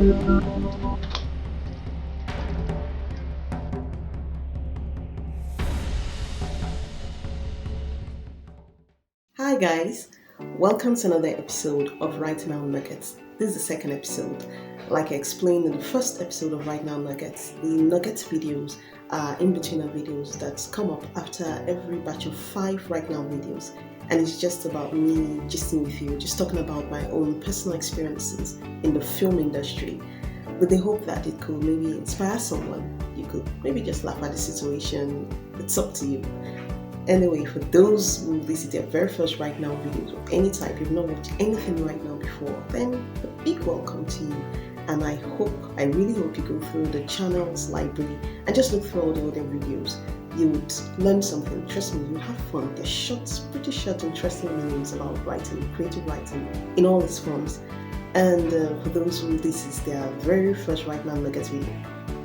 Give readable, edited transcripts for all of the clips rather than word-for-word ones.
Hi guys, welcome to another episode of Right Now Nuggets. This is the second episode. Like I explained in the first episode of Right Now Nuggets, the Nuggets videos are in-betweener videos that come up after every batch of 5 Right Now videos. And it's just about me gisting with you, just talking about my own personal experiences in the film industry with the hope that it could maybe inspire someone. You could maybe just laugh at the situation. It's up to you. Anyway, for those who visit their very first Right Now videos of any type, you've not watched anything Right Now before, then a big welcome to you. And I really hope you go through the channel's library and just look through all the other videos. You would learn something. Trust me, you'll have fun. They're short, pretty short, interesting videos about writing, creative writing in all its forms. And for those who this is their very first Right Now Nuggets video,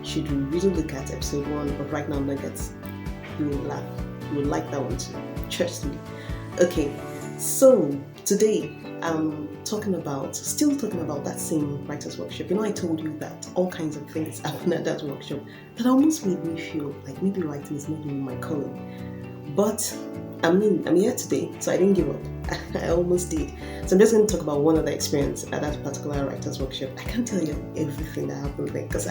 should you really look at episode 1 of Right Now Nuggets, you will laugh. You would like that one too. Trust me. Okay, so today I'm still talking about that same writer's workshop. I told you that all kinds of things happen at that workshop that almost made me feel like maybe writing is not even my calling. But I'm here today, so I didn't give up. I almost did. So I'm just going to talk about one other experience at that particular writer's workshop. I can't tell you everything that happened there because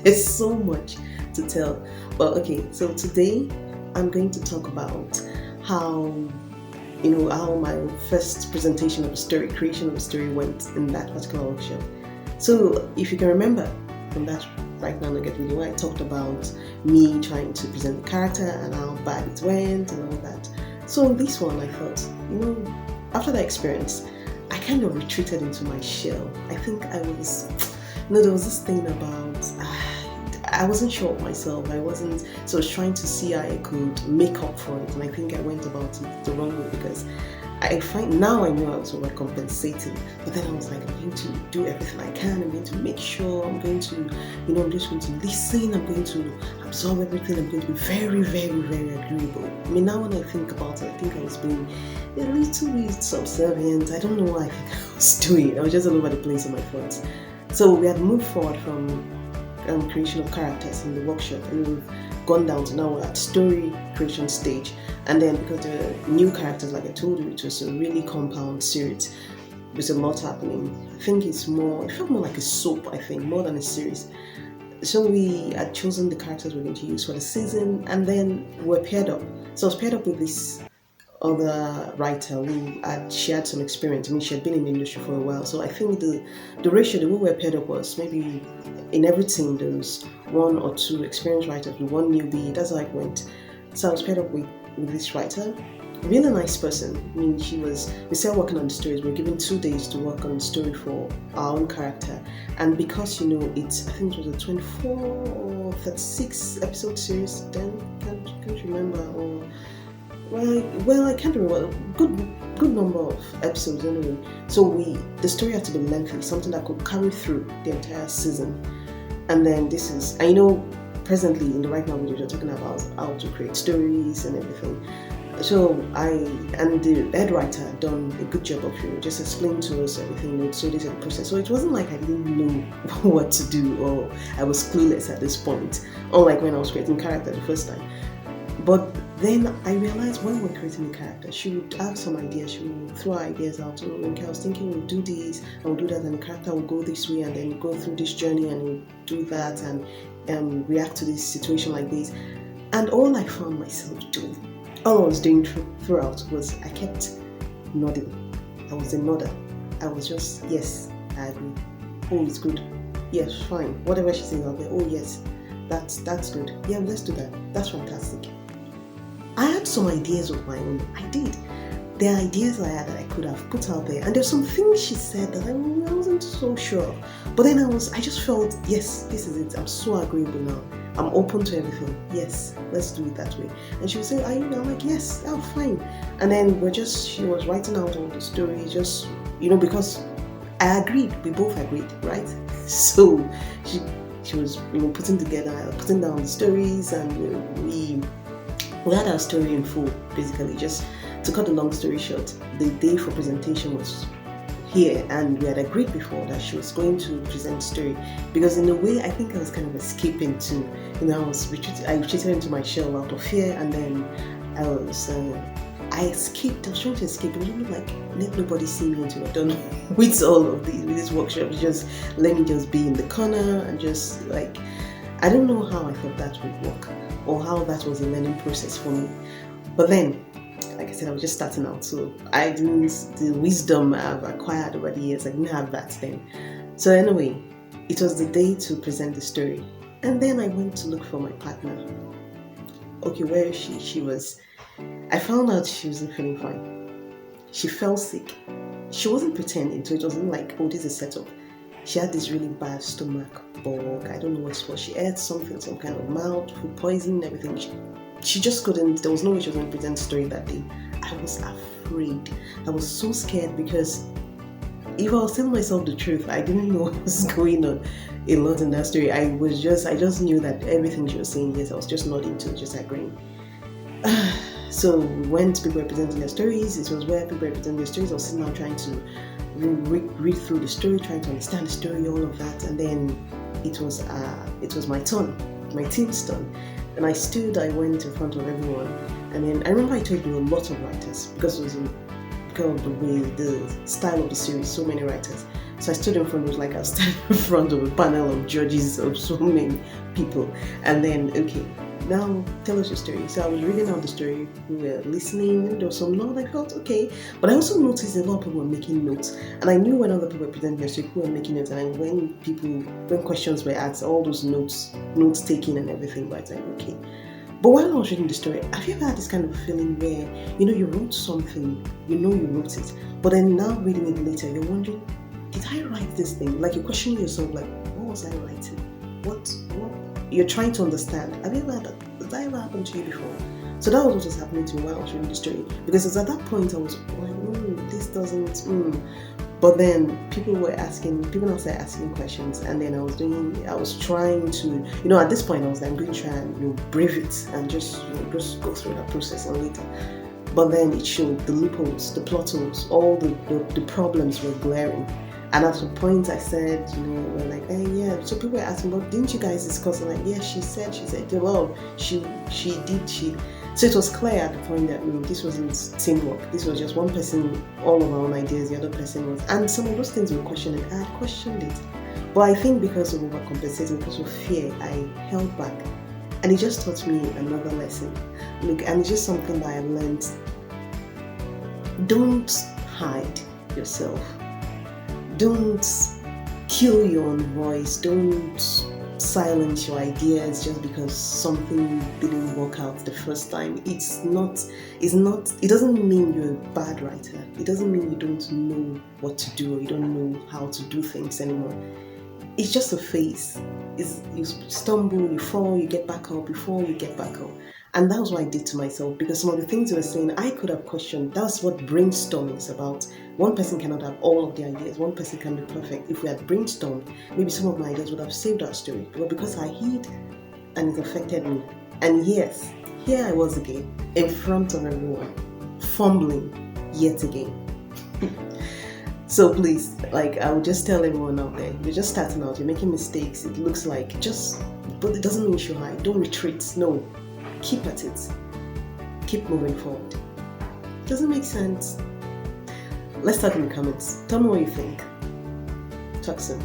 there's so much to tell. But okay, so today I'm going to talk about how my first presentation of a story, creation of a story went in that particular workshop. So if you can remember from that Right Now Nugget video, I talked about me trying to present the character and how bad it went and all that. So in this one, I thought, after that experience, I kind of retreated into my shell. I think there was this thing about I wasn't sure of myself. So I was trying to see how I could make up for it, and I think I went about it the wrong way because I know I was overcompensating, but then I was like, I'm going to do everything I can. I'm going to make sure. I'm just going to listen. I'm going to absorb everything. I'm going to be very, very, very agreeable. Now when I think about it, I think I was being a little bit subservient. I don't know what I think I was doing. I was just all over the place in my thoughts. So we had moved forward from creation of characters in the workshop, and we've gone down to now at story creation stage. And then because there were new characters, like I told you, it was a really compound series. There's a lot happening. I think it felt more like a soap, I think, more than a series. So we had chosen the characters we're going to use for the season, and then we're paired up. So I was paired up with this other writer who she had some experience. She had been in the industry for a while. So I think the ratio, the way we were paired up was maybe in every team there was 1 or 2 experienced writers with 1 newbie. That's how it went. So I was paired up with this writer. Really nice person. We started working on the stories. We were given 2 days to work on the story for our own character. And because, I think it was a 24 or 36 episode series then, can't remember, or well, I can't remember. Good number of episodes anyway. So the story had to be lengthy, something that could carry through the entire season. And then presently in the Right Now video, we're talking about how to create stories and everything. So the head writer had done a good job of just explaining to us everything. So this is the process. So it wasn't like I didn't know what to do or I was clueless at this point, unlike when I was creating character the first time. But then I realized when we're creating a character, she would have some ideas, she would throw ideas out. I was thinking we'll do this and we'll do that, and the character will go this way and then go through this journey and we'll do that and react to this situation like this. And all I found myself doing, all I was doing throughout was I kept nodding. I was a nodder. I was just, yes, I agree. Oh, it's good. Yes, fine. Whatever she says out there, oh yes, that's good. Yeah, let's do that. That's fantastic. I had some ideas of my own. I did. There are ideas I had that I could have put out there, and there's some things she said that I wasn't so sure of. But then I just felt, yes, this is it. I'm so agreeable now. I'm open to everything. Yes, let's do it that way. And she would say, are you? I'm like, yes, oh, fine. And then she was writing out all the stories, just, because I agreed. We both agreed, right? So she was, putting down the stories, and we had our story in full, basically. Just to cut the long story short, the day for presentation was here, and we had agreed before that she was going to present the story, because in a way I think I was kind of escaping to, I retreated into my shell out of fear, and then I escaped. I was trying to escape, but really like, let nobody see me until I'm done with all of these workshops. Just let me just be in the corner and just like, I don't know how I thought that would work or how that was a learning process for me. But then, like I said, I was just starting out, so the wisdom I've acquired over the years, I didn't have that then. So anyway, it was the day to present the story, and then I went to look for my partner. Okay, where is she? I found out she wasn't feeling fine. She fell sick. She wasn't pretending, so it wasn't like, oh, this is a setup. She had this really bad stomach bug. I don't know what it was. She ate something, some kind of mild food poisoning, everything. She just couldn't, there was no way she was going to present the story that day. I was afraid. I was so scared, because if I was telling myself the truth, I didn't know what was going on a lot in that story. I just knew that everything she was saying, yes, I was just nodding to, just agreeing. So when people were presenting their stories, it was where people were presenting their stories, I was sitting down trying to read through the story, trying to understand the story, all of that, and then it was my turn, my team's turn. And I went in front of everyone, and then I remember I told you a lot of writers, because it was because of the way, the style of the series, so many writers. So I stood in front, it was like I was standing in front of a panel of judges of so many people, and then, okay, now tell us your story. So I was reading out the story, we were listening, and there was some notes. I felt okay, but I also noticed a lot of people were making notes, and I knew when other people were presenting their story, people were making notes, and when questions were asked, all those notes taking and everything, but it's like, okay. But while I was reading the story, have you ever had this kind of feeling where, you wrote something, you wrote it, but then now reading it later, you're wondering, did I write this thing? Like, you're questioning yourself, like, what was I writing? What? You're trying to understand. Have you ever had that? Did that ever happen to you before? So that was what was happening to me while I was reading the story. Because it's at that point I was like, this doesn't. But then people now started asking questions, and then I was trying to, at this point I was like, I'm going to try and brave it and just go through that process and later. But then it showed the loopholes, the plot holes, all the problems were glaring. And at some point I said, we're like, hey, yeah. So people were asking, but didn't you guys discuss? I'm like, yeah, she said, well, she did. So it was clear at the point that this wasn't teamwork. This was just one person, all of our own ideas, the other person was. And some of those things were questioned, and I had questioned it. But I think because of overcompensating, because of fear, I held back. And it just taught me another lesson. Look, and it's just something that I learned. Don't hide yourself. Don't kill your own voice. Don't silence your ideas just because something didn't work out the first time. It doesn't mean you're a bad writer. It doesn't mean you don't know what to do, or you don't know how to do things anymore. It's just a phase. You stumble, you fall, you get back up, you fall, you get back up. And that was what I did to myself, because some of the things you were saying, I could have questioned. That's what brainstorming is about. One person cannot have all of the ideas. One person can be perfect. If we had brainstormed, maybe some of my ideas would have saved our story. But because I hid, and it affected me. And yes, here I was again, in front of everyone, fumbling yet again. So please, I would just tell everyone out there, you're just starting out, you're making mistakes. It looks like but it doesn't mean you should hide. Don't retreat. No. Keep at it. Keep moving forward. Does it make sense? Let's talk in the comments. Tell me what you think. Talk soon.